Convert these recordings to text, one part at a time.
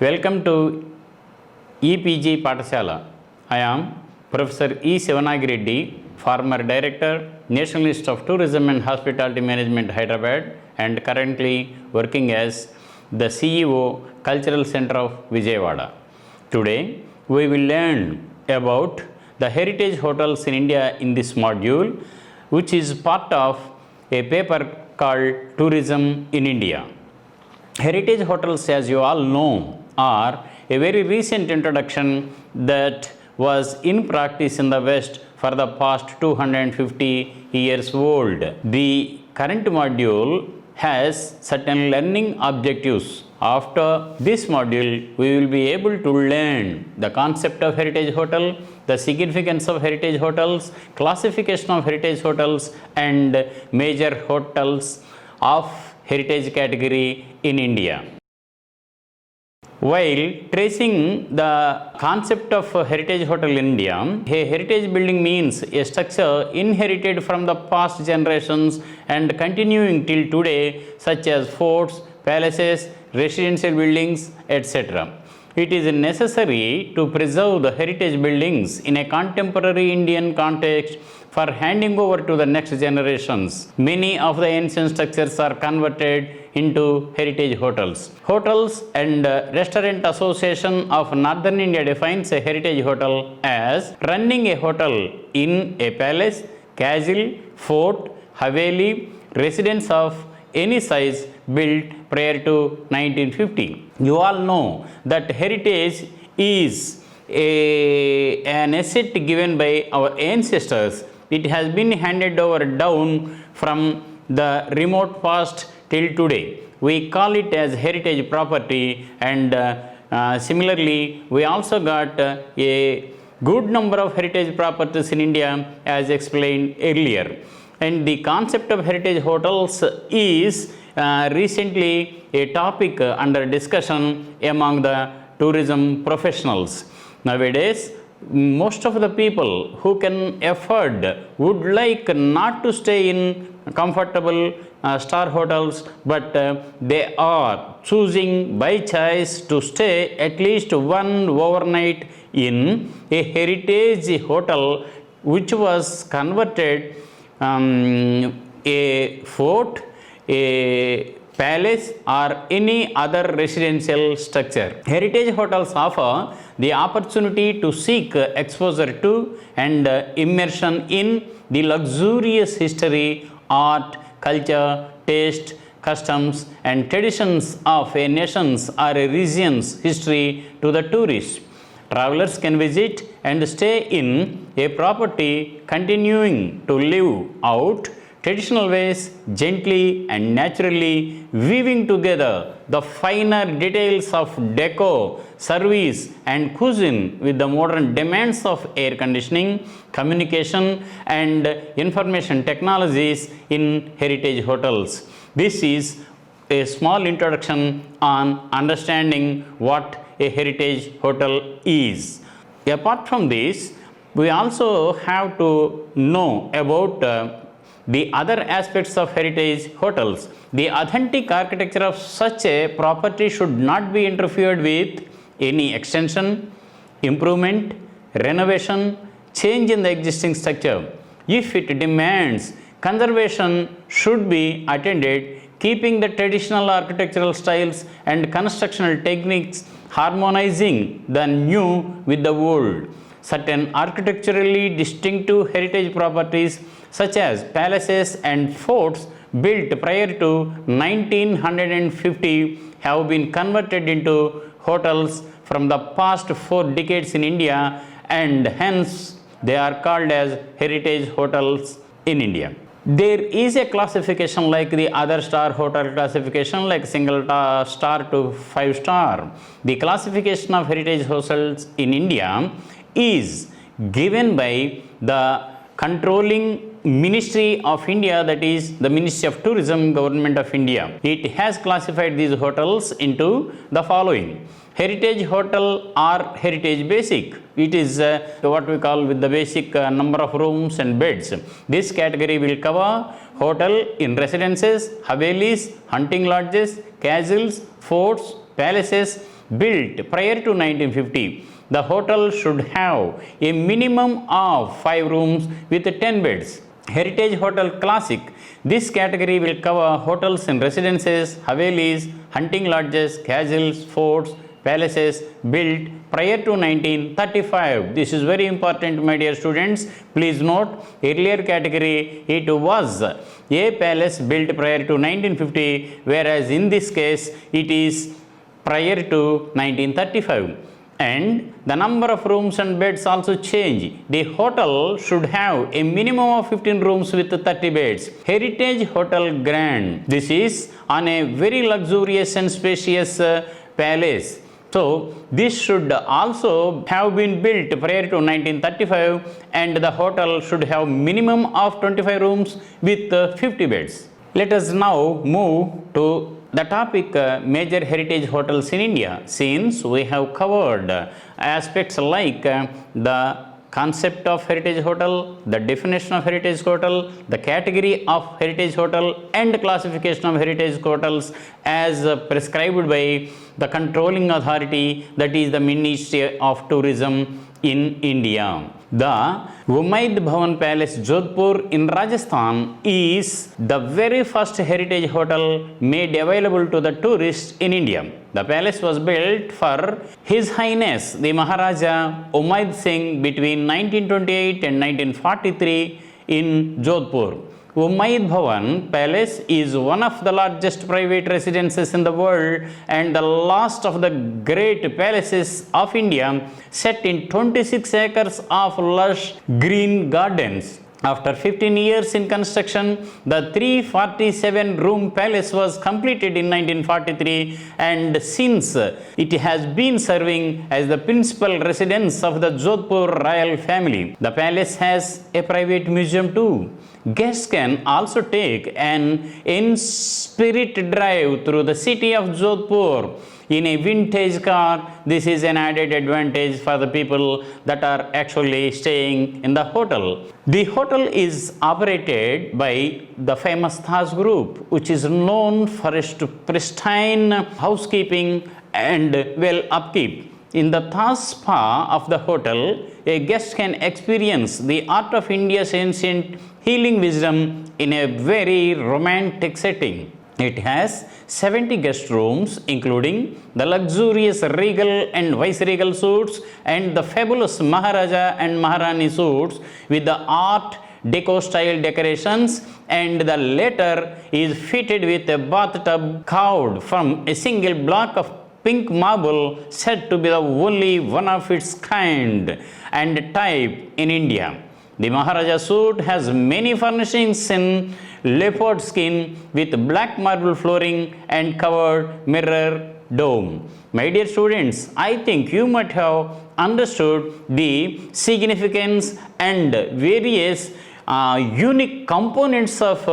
Welcome to EPG Pathashala. I am Professor E. Sivanagi Reddy, former Director, National Institute of Tourism and Hospitality Management, Hyderabad, and currently working as the CEO, Cultural Center of Vijayawada. Today, we will learn about the heritage hotels in India in this module, which is part of a paper called Tourism in India. Heritage hotels, as you all know, are a very recent introduction that was in practice in the West for the past 250 years old. The current module has certain learning objectives. After this module, we will be able to learn the concept of heritage hotel, the significance of heritage hotels, classification of heritage hotels, and major hotels of heritage category in India. While tracing the concept of heritage hotel in India, a heritage building means a structure inherited from the past generations and continuing till today, such as forts, palaces, residential buildings, etc. It is necessary to preserve the heritage buildings in a contemporary Indian context for handing over to the next generations. Many of the ancient structures are converted into heritage hotels. Hotels and Restaurant Association of Northern India defines a heritage hotel as running a hotel in a palace, castle, fort, haveli, residence of any size built prior to 1950. You all know that heritage is an asset given by our ancestors. It has been handed over down from the remote past till today. We call it as heritage property, and similarly we also got a good number of heritage properties in India as explained earlier. And the concept of heritage hotels is recently a topic under discussion among the tourism professionals. Nowadays, most of the people who can afford would like not to stay in comfortable star hotels, but they are choosing by choice to stay at least one overnight in a heritage hotel which was converted a fort, a palace, or any other residential structure. Heritage hotels offer the opportunity to seek exposure to and immersion in the luxurious history, art, culture, taste, customs, and traditions of a nation's or a region's history to the tourist. Travelers can visit and stay in a property continuing to live out traditional ways gently and naturally, weaving together the finer details of decor, service, and cuisine with the modern demands of air conditioning, communication, and information technologies in heritage hotels. This is a small introduction on understanding what a heritage hotel is. Apart from this, we also have to know about the other aspects of heritage hotels. The authentic architecture of such a property should not be interfered with any extension, improvement, renovation, change in the existing structure. If it demands conservation should be attended, keeping the traditional architectural styles and constructional techniques, harmonizing the new with the old. Certain architecturally distinctive heritage properties such as palaces and forts built prior to 1950 have been converted into hotels from the past 4 decades in India, and hence they are called as heritage hotels in India. There is a classification like the other star hotel classification, like single star to 5 star. The classification of heritage hotels in India is given by the controlling Ministry of India, that is the Ministry of Tourism, Government of India. It has classified these hotels into the following: heritage hotel or heritage basic. It is what we call with the basic number of rooms and beds. This category will cover hotel in residences, havelis, hunting lodges, castles, forts, palaces built prior to 1950, the hotel should have a minimum of 5 rooms with 10 beds. Heritage Hotel Classic. This category will cover hotels in residences, havelis, hunting lodges, castles, forts, palaces built prior to 1935. This is very important, my dear students. Please note, earlier category it was a palace built prior to 1950, whereas in this case it is prior to 1935. And the number of rooms and beds also change. The hotel should have a minimum of 15 rooms with 30 beds. Heritage Hotel Grand. This is on a very luxurious and spacious palace. So this should also have been built prior to 1935, and the hotel should have minimum of 25 rooms with 50 beds. Let us now move to the topic major heritage hotels in India. Since we have covered aspects like the concept of heritage hotel, the definition of heritage hotel, the category of heritage hotel, and classification of heritage hotels as prescribed by the controlling authority, that is the Ministry of Tourism in India. The Umaid Bhawan Palace, Jodhpur in Rajasthan is the very first heritage hotel made available to the tourists in India. The palace was built for His Highness the Maharaja Umaid Singh between 1928 and 1943 in Jodhpur. Umaid Bhawan Palace is one of the largest private residences in the world and the last of the great palaces of India, set in 26 acres of lush green gardens. After 15 years in construction, the 347-room palace was completed in 1943, and since it has been serving as the principal residence of the Jodhpur royal family. The palace has a private museum too. Guests can also take an in-spirit drive through the city of Jodhpur in a vintage car. This is an added advantage for the people that are actually staying in the hotel. The hotel is operated by the famous Taj Group, which is known for its pristine housekeeping and well upkeep. In the Taj Spa of the hotel, a guest can experience the art of India's ancient healing wisdom in a very romantic setting. It has 70 guest rooms, including the luxurious regal and vice-regal suites and the fabulous Maharaja and Maharani suites with the art deco style decorations, and the latter is fitted with a bathtub carved from a single block of pink marble, said to be the only one of its kind and type in India. The Maharaja suite has many furnishings in leopard skin with black marble flooring and covered mirror dome. My dear students, I think you might have understood the significance and various unique components of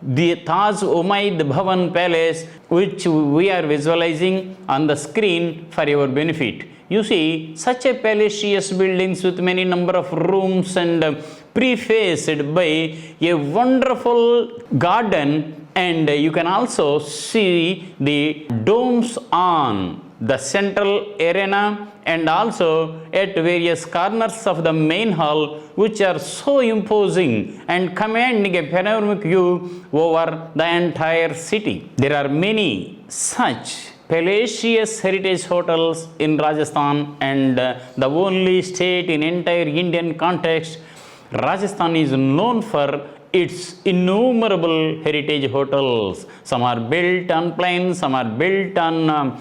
the Taj Umaid Bhawan Palace, which we are visualizing on the screen for your benefit. You see, such a palatious buildings with many number of rooms and prefaced by a wonderful garden, and you can also see the domes on the central arena and also at various corners of the main hall, which are so imposing and commanding a panoramic view over the entire city. There are many such palatious heritage hotels in Rajasthan, and the only state in entire Indian context, Rajasthan is known for its innumerable heritage hotels. Some are built on plains, some are built on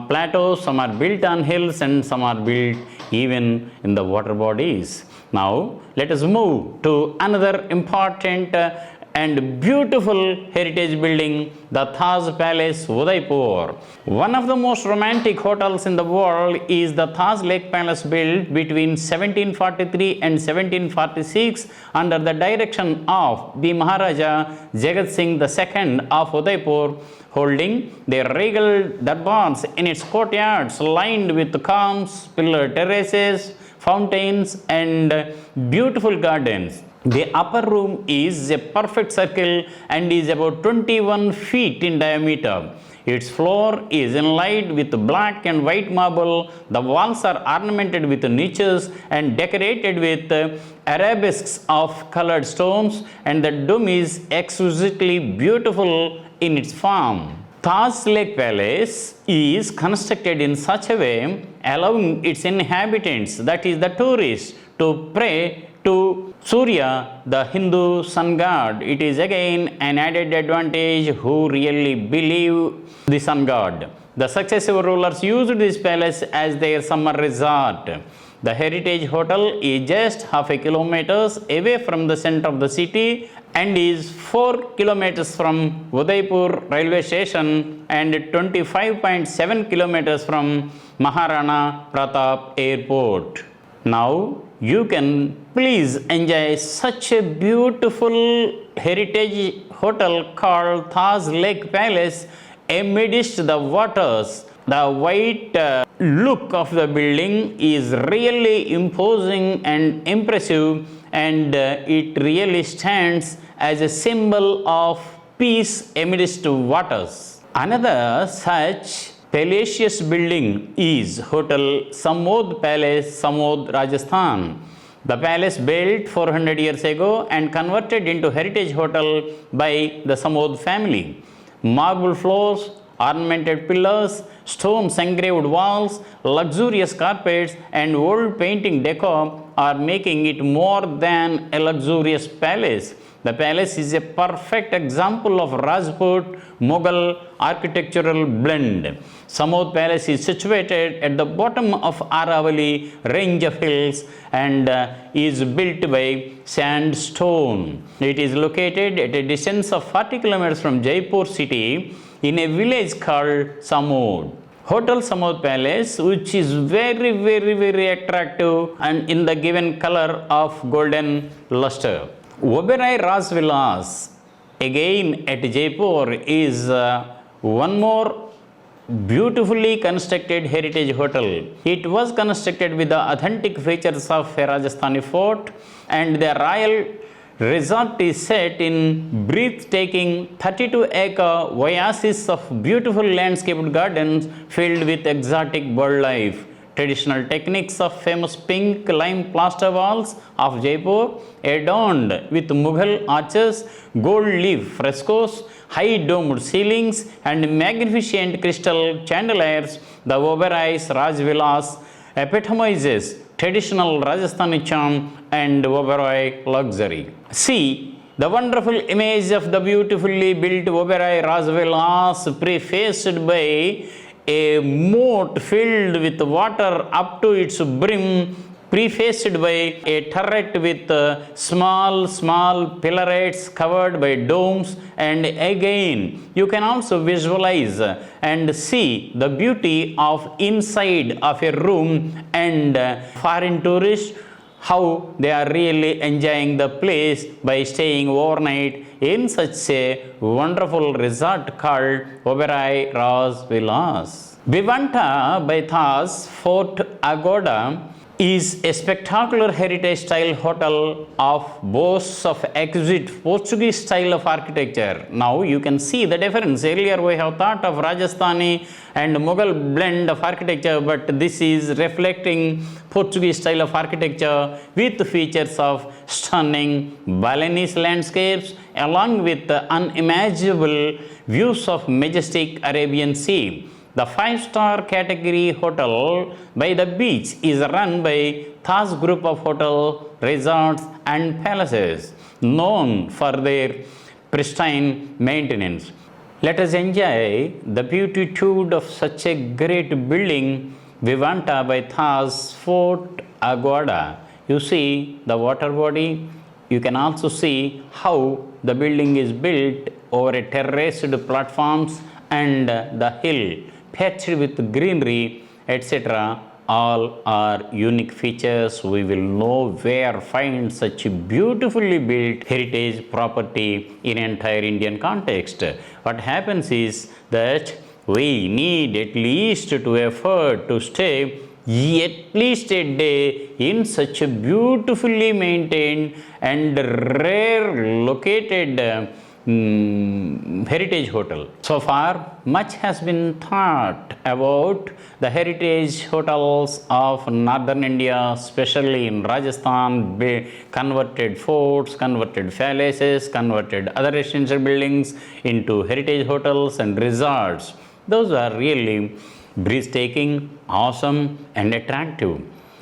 plateaus, some are built on hills, and some are built even in the water bodies. Now let us move to another important and beautiful heritage building, the Taj Palace, Udaipur. One of the most romantic hotels in the world is the Taj Lake Palace, built between 1743 and 1746 under the direction of the Maharaja Jagat Singh II of Udaipur, holding their regal darbars in its courtyards lined with calms, pillared terraces, fountains, and beautiful gardens. The upper room is a perfect circle and is about 21 feet in diameter. Its floor is inlaid with black and white marble. The walls are ornamented with niches and decorated with arabesques of colored stones, and the dome is exquisitely beautiful in its form. Taj Lake Palace is constructed in such a way allowing its inhabitants, that is the tourists, to pray to Surya, the Hindu sun god. It is again an added advantage who really believe the sun god. The successive rulers used this palace as their summer resort. The Heritage Hotel is just half a kilometer away from the center of the city and is 4 kilometers from Udaipur railway station and 25.7 kilometers from Maharana Pratap Airport. Now you can please enjoy such a beautiful heritage hotel called Taj Lake Palace amidst the waters. The white look of the building is really imposing and impressive, and it really stands as a symbol of peace amidst waters. Another such palatial building is Hotel Samod Palace, Samod, Rajasthan. The palace built 400 years ago and converted into heritage hotel by the Samod family. Marble floors, ornamented pillars, stones engraved walls, luxurious carpets, and old painting decor are making it more than a luxurious palace. The palace is a perfect example of Rajput Mughal architectural blend. Samod Palace is situated at the bottom of Aravali range of hills and is built by sandstone. It is located at a distance of 40 kilometers from Jaipur city in a village called Samod. Hotel Samod Palace, which is very attractive and in the given color of golden luster. Oberoi Raj Vilas, again at Jaipur, is one more beautifully constructed heritage hotel. It was constructed with the authentic features of a Rajasthani fort, and the royal resort is set in breathtaking 32-acre oasis of beautiful landscaped gardens filled with exotic wildlife. Traditional techniques of famous pink lime plaster walls of Jaipur, adorned with Mughal arches, gold leaf frescoes, high domed ceilings, and magnificent crystal chandeliers. The Oberoi's Raj Vilas epitomizes traditional Rajasthani charm and Oberoi luxury. See the wonderful image of the beautifully built Oberoi Raj Vilas, prefaced by a moat filled with water up to its brim, prefaced by a turret with small pillarets covered by domes, and again you can also visualize and see the beauty of inside of a room, and foreign tourists how they are really enjoying the place by staying overnight in such a wonderful resort called Oberoi Raj Vilas. Vivanta by Taj Fort Agoda is a spectacular heritage style hotel of boasts of exquisite Portuguese style of architecture. Now you can see the difference. Earlier we have thought of Rajasthani and Mughal blend of architecture, but this is reflecting Portuguese style of architecture with features of stunning Balinese landscapes along with unimaginable views of majestic Arabian Sea. The 5-star category hotel by the beach is run by Taj Group of Hotel, Resorts and Palaces, known for their pristine maintenance. Let us enjoy the beatitude of such a great building, Vivanta by Taj Fort Agoda. You see the water body. You can also see how the building is built over a terraced platforms and the hill patched with greenery, etc. All are unique features. We will nowhere find such a beautifully built heritage property in entire Indian context. What happens is that we need at least to effort to stay at least a day in such a beautifully maintained and rare located heritage hotel. So far, much has been thought about the heritage hotels of northern India, especially in Rajasthan, converted forts, converted palaces, converted other residential buildings into heritage hotels and resorts. Those are really breathtaking, awesome, and attractive.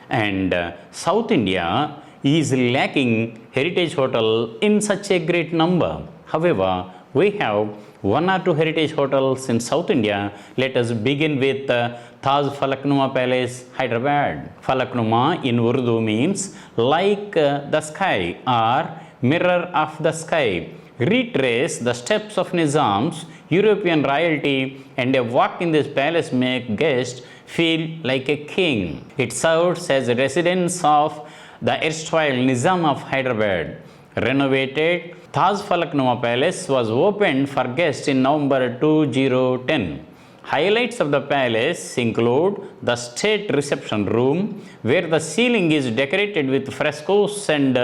And South India is lacking heritage hotel in such a great number. However, we have one or two heritage hotels in South India. Let us begin with Taj Falaknuma Palace, Hyderabad. Falaknuma in Urdu means like the sky or mirror of the sky. Retrace the steps of Nizam's European royalty, and a walk in this palace make guests feel like a king. It serves as a residence of the erstwhile Nizam of Hyderabad. Renovated, Taj Falaknuma Palace was opened for guests in November 2010. Highlights of the palace include the state reception room, where the ceiling is decorated with frescoes and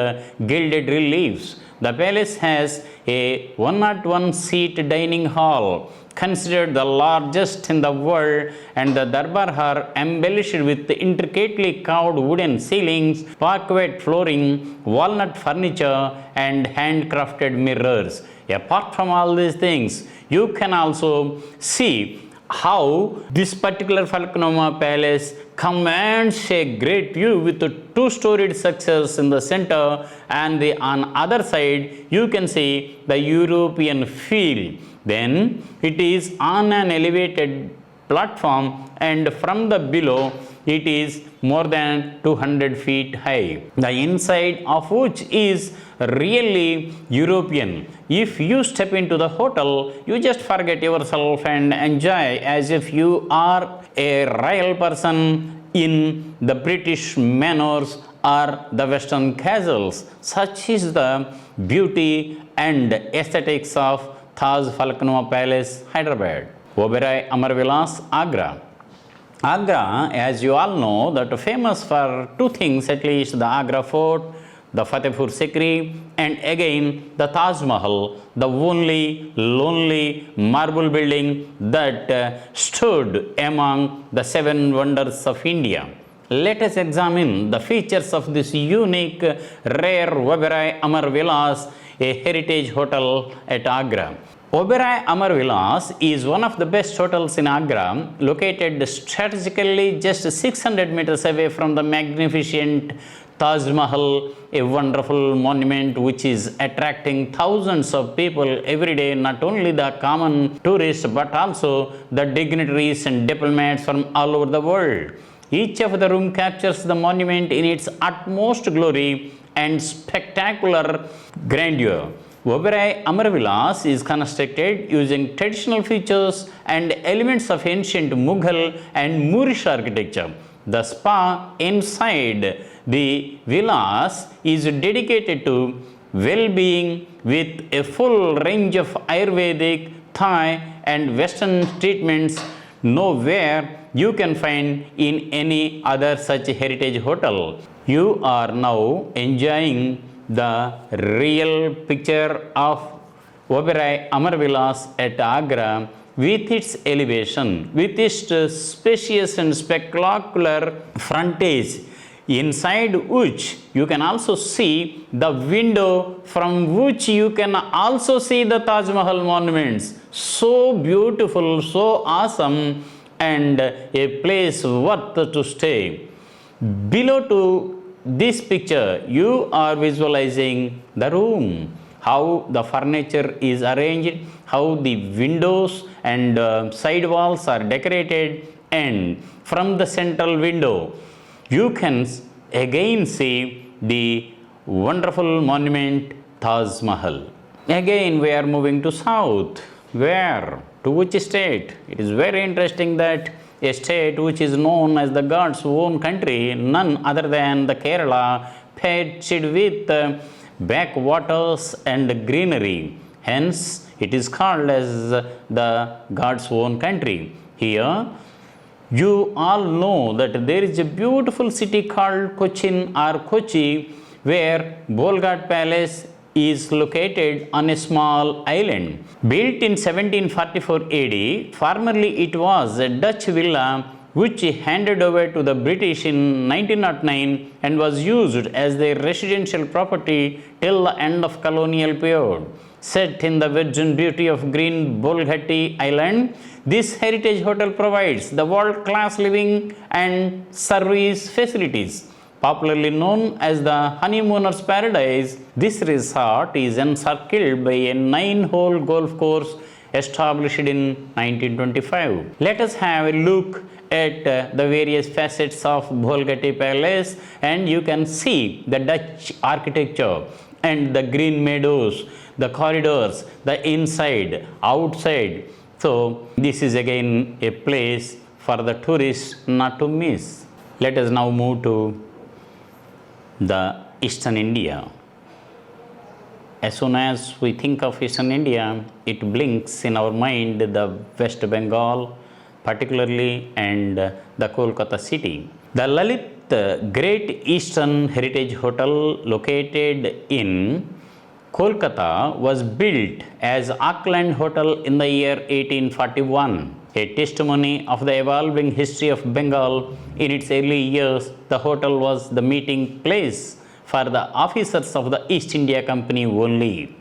gilded reliefs. The palace has a 101-seat dining hall, considered the largest in the world, and the darbar are embellished with intricately carved wooden ceilings, parquet flooring, walnut furniture, and handcrafted mirrors. Apart from all these things, you can also see how this particular Falaknuma Palace commands a great view with the two-storied structures in the center, and on other side you can see the European feel. Then it is on an elevated platform, and from the below it is more than 200 feet high, the inside of which is really European. If you step into the hotel, you just forget yourself and enjoy as if you are a royal person in the British manors or the Western castles. Such is the beauty and aesthetics of Taj Falaknuma Palace, Hyderabad. Oberoi Amarvilas, Agra. Agra, as you all know, that famous for two things, at least the Agra Fort, the Fatehpur Sikri, and again the Taj Mahal, the only lonely marble building that stood among the seven wonders of India. Let us examine the features of this unique, rare Oberoi Amar Vilas, a heritage hotel at Agra. Oberoi Amar Vilas is one of the best hotels in Agra, located strategically just 600 meters away from the magnificent Taj Mahal, a wonderful monument which is attracting thousands of people every day, not only the common tourists but also the dignitaries and diplomats from all over the world. Each of the room captures the monument in its utmost glory and spectacular grandeur. Oberoi Amar Vilas is constructed using traditional features and elements of ancient Mughal and Moorish architecture. The spa inside the villas is dedicated to well-being with a full range of Ayurvedic, Thai, and Western treatments nowhere you can find in any other such heritage hotel. You are now enjoying the real picture of Oberoi Amar Vilas at Agra with its elevation, with its spacious and spectacular frontage, inside which you can also see the window from which you can also see the Taj Mahal monuments. So beautiful, so awesome, and a place worth to stay. Below to this picture, you are visualizing the room, how the furniture is arranged, how the windows and side walls are decorated, and from the central window you can again see the wonderful monument Taj Mahal. Again we are moving to south. Where? To which state? It is very interesting that a state which is known as the God's own country, none other than the Kerala, patched with backwaters and greenery. Hence, it is called as the God's own country. Here, You all know that there is a beautiful city called Cochin or Kochi where Bolghat Palace is located on a small island. Built in 1744 AD, formerly it was a Dutch villa which handed over to the British in 1909 and was used as their residential property till the end of colonial period. Set in the virgin beauty of green Bolghati Island, this heritage hotel provides the world-class living and service facilities. Popularly known as the Honeymooners Paradise, this resort is encircled by a 9-hole golf course established in 1925. Let us have a look at the various facets of Bolghati Palace, and you can see the Dutch architecture and the green meadows, the corridors, the inside, outside. So this is again a place for the tourists not to miss. Let us now move to the Eastern India. As soon as we think of Eastern India, it blinks in our mind the West Bengal particularly and the Kolkata city. The Lalit Great Eastern Heritage Hotel located in Kolkata was built as Auckland Hotel in the year 1841. A testimony of the evolving history of Bengal. In its early years, the hotel was the meeting place for the officers of the East India Company only.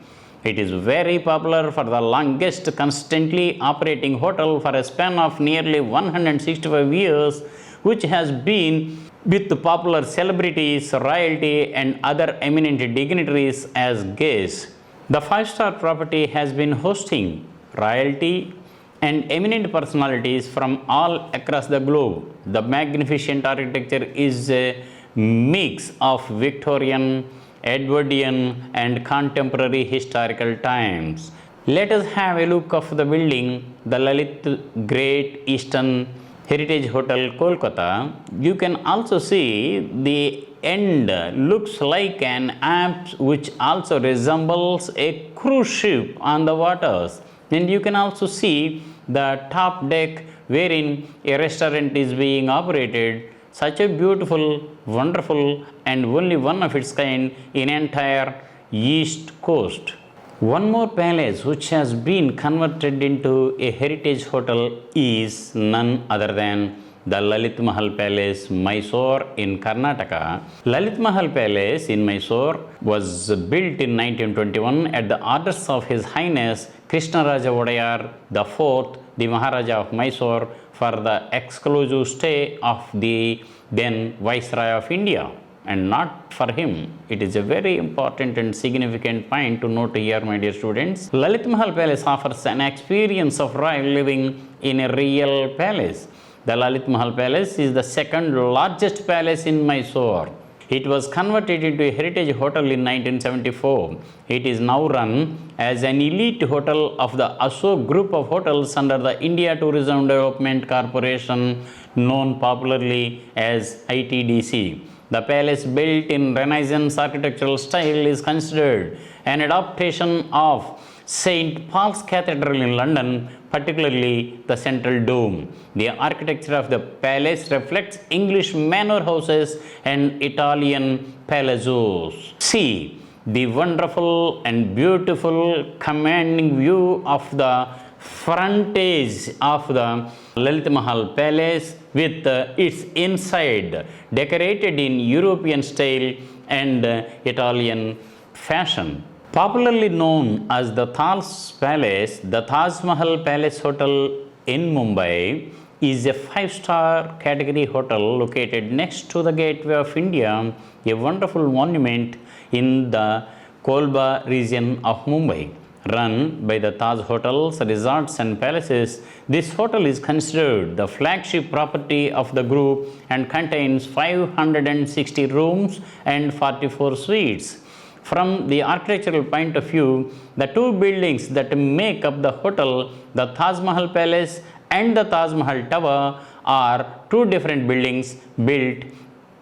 It is very popular for the longest constantly operating hotel for a span of nearly 165 years, which has been with popular celebrities, royalty, and other eminent dignitaries as guests. The five-star property has been hosting royalty and eminent personalities from all across the globe. The magnificent architecture is a mix of Victorian, Edwardian, and contemporary historical times. Let us have a look of the building, the Lalit Great Eastern Heritage Hotel, Kolkata. You can also see the end looks like an apse which also resembles a cruise ship on the waters. And you can also see the top deck wherein a restaurant is being operated. Such a beautiful, wonderful, and only one of its kind in entire East Coast. One more palace which has been converted into a heritage hotel is none other than the Lalit Mahal Palace, Mysore in Karnataka. Lalit Mahal Palace in Mysore was built in 1921 at the orders of His Highness Krishnaraja Wadayar IV, the Maharaja of Mysore, for the exclusive stay of the then Viceroy of India, and not for him. It is a very important and significant point to note here, my dear students. Lalit Mahal Palace offers an experience of royal living in a real palace. The Lalit Mahal Palace is the second largest palace in Mysore. It was converted into a heritage hotel in 1974. It is now run as an elite hotel of the Ashok Group of Hotels under the India Tourism Development Corporation, known popularly as ITDC. The palace, built in Renaissance architectural style, is considered an adaptation of St. Paul's Cathedral in London, particularly the central dome. The architecture of the palace reflects English manor houses and Italian palazzos. See the wonderful and beautiful commanding view of the frontage of the Lalit Mahal Palace with its inside decorated in European style and Italian fashion. Popularly known as the Taj Palace, the Taj Mahal Palace Hotel in Mumbai is a 5-star category hotel located next to the Gateway of India, a wonderful monument in the Kolba region of Mumbai. Run by the Taj Hotels, Resorts and Palaces, this hotel is considered the flagship property of the group and contains 560 rooms and 44 suites. From the architectural point of view, the two buildings that make up the hotel, the Taj Mahal Palace and the Taj Mahal Tower, are two different buildings built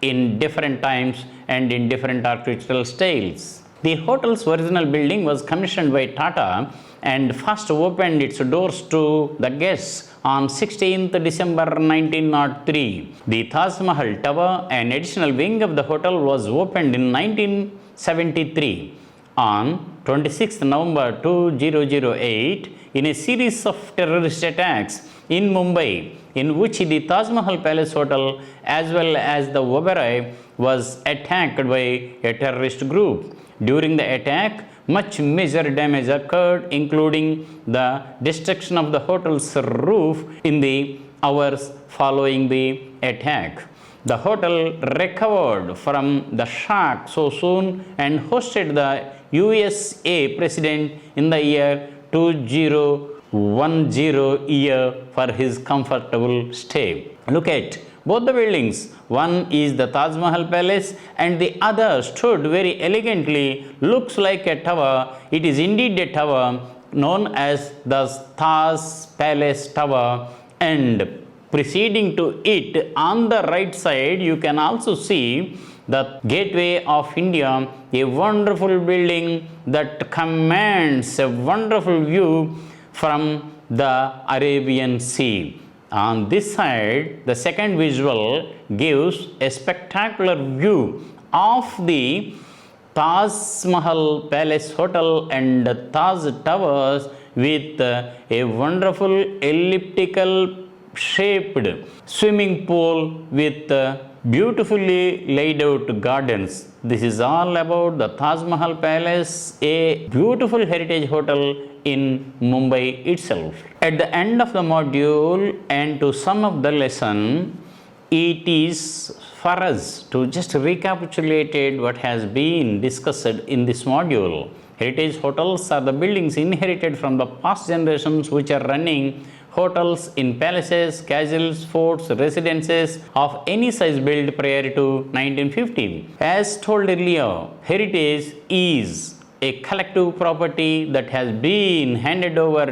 in different times and in different architectural styles. The hotel's original building was commissioned by Tata and first opened its doors to the guests on 16th December 1903. The Taj Mahal Tower, an additional wing of the hotel, was opened in 1973. On 26th November 2008, in a series of terrorist attacks in Mumbai, in which the Taj Mahal Palace Hotel as well as the Oberoi was attacked by a terrorist group. During the attack, much major damage occurred, including the destruction of the hotel's roof in the hours following the attack. The hotel recovered from the shock so soon and hosted the USA President in the year 2010 year for his comfortable stay. Look at both the buildings. One is the Taj Mahal Palace and the other stood very elegantly, looks like a tower. It is indeed a tower known as the Taj Palace Tower, and preceding to it on the right side you can also see the Gateway of India, a wonderful building that commands a wonderful view from the Arabian Sea. On this side, the second visual gives a spectacular view of the Taj Mahal Palace Hotel and Taj Towers with a wonderful elliptical shaped swimming pool with beautifully laid out gardens. This is all about the Taj Mahal Palace, a beautiful heritage hotel in Mumbai itself. At the end of the module and to sum up the lesson, it is for us to just recapitulate what has been discussed in this module. Heritage hotels are the buildings inherited from the past generations which are running hotels in palaces, castles, forts, residences of any size built prior to 1950. As told earlier, heritage is a collective property that has been handed over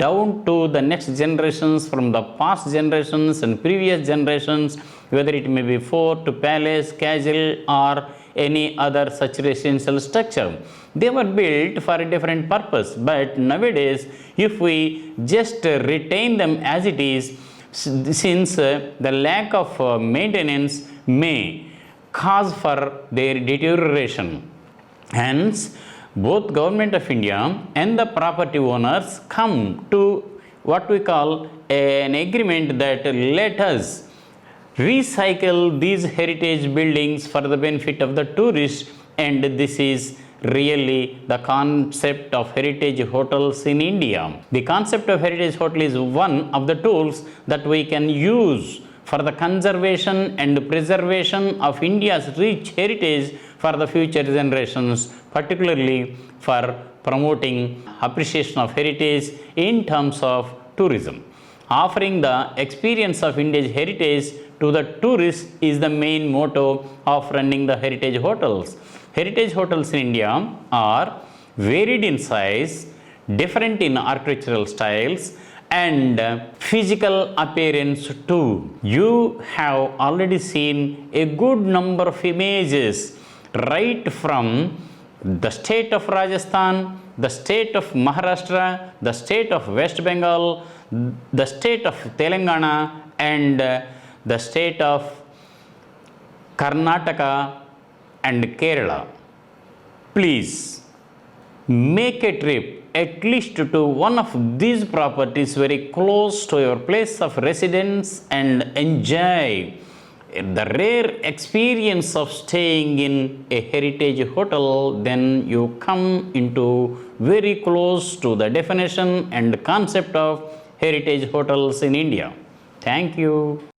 down to the next generations from the past generations and previous generations, whether it may be fort, palace, castle or any other such residential structure. They were built for a different purpose, but nowadays if we just retain them as it is, since the lack of maintenance may cause for their deterioration. Hence, both Government of India and the property owners come to what we call an agreement that let us recycle these heritage buildings for the benefit of the tourists, and this is really the concept of heritage hotels in India. The concept of heritage hotel is one of the tools that we can use for the conservation and preservation of India's rich heritage for the future generations, particularly for promoting appreciation of heritage in terms of tourism. Offering the experience of India's heritage to the tourists is the main motto of running the heritage hotels. Heritage hotels in India are varied in size, different in architectural styles and physical appearance too. You have already seen a good number of images right from the state of Rajasthan, the state of Maharashtra, the state of West Bengal, the state of Telangana and the state of Karnataka and Kerala. Please make a trip at least to one of these properties very close to your place of residence and enjoy the rare experience of staying in a heritage hotel. Then you come into very close to the definition and concept of heritage hotels in India. Thank you.